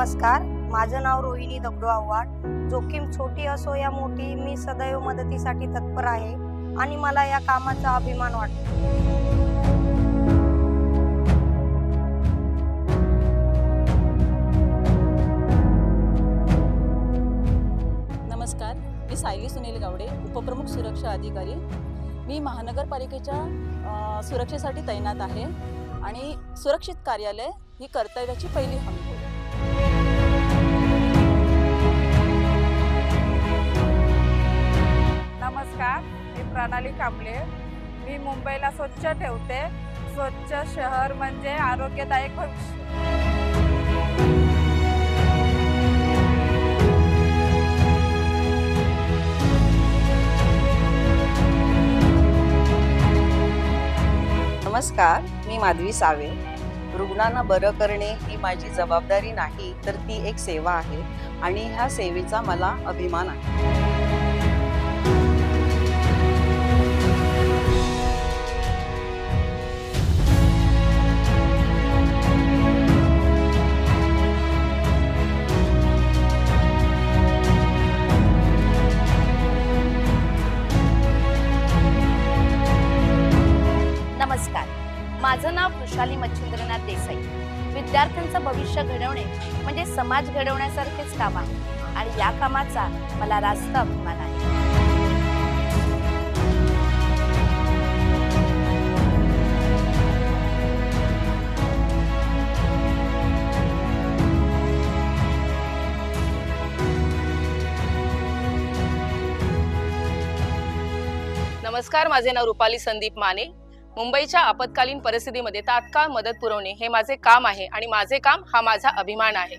नमस्कार, माझं नाव रोहिणी दगडू आव्हाड। जोखीम छोटी असो या मोठी, मी सदैव मदतीसाठी तत्पर आहे आणि मला या कामाचा अभिमान वाटतो। नमस्कार, मी सायली सुनील गावडे, उपप्रमुख सुरक्षा अधिकारी। मी महानगरपालिकेच्या सुरक्षेसाठी तैनात आहे आणि सुरक्षित कार्यालय ही कर्तव्याची पहिली हमी होय। नमस्कार, मी प्रणाली कांबळे। मी मुंबईला स्वच्छ ठेवते। स्वच्छ शहर म्हणजे आरोग्यदायक भविष्य। नमस्कार, मी माधवी सावे। रुग्णांना बरं करणे ही माझी जबाबदारी नाही, तर ती एक सेवा आहे आणि ह्या सेवेचा मला अभिमान आहे। नमस्कार, माझं नाव वृषाली मच्छिंद्रनाथ देसाई। विद्यार्थ्यांचं भविष्य घडवणे म्हणजे समाज घडवण्यासारखेच काम आहे आणि या कामाचा मला रास्त अभिमान आहे। नमस्कार, माझे नाव रुपाली संदीप माने। मुंबईच्या आपत्कालीन परिस्थितीमध्ये तात्काळ मदत पुरवणे हे माझे काम आहे आणि माझे काम हा माझा अभिमान आहे।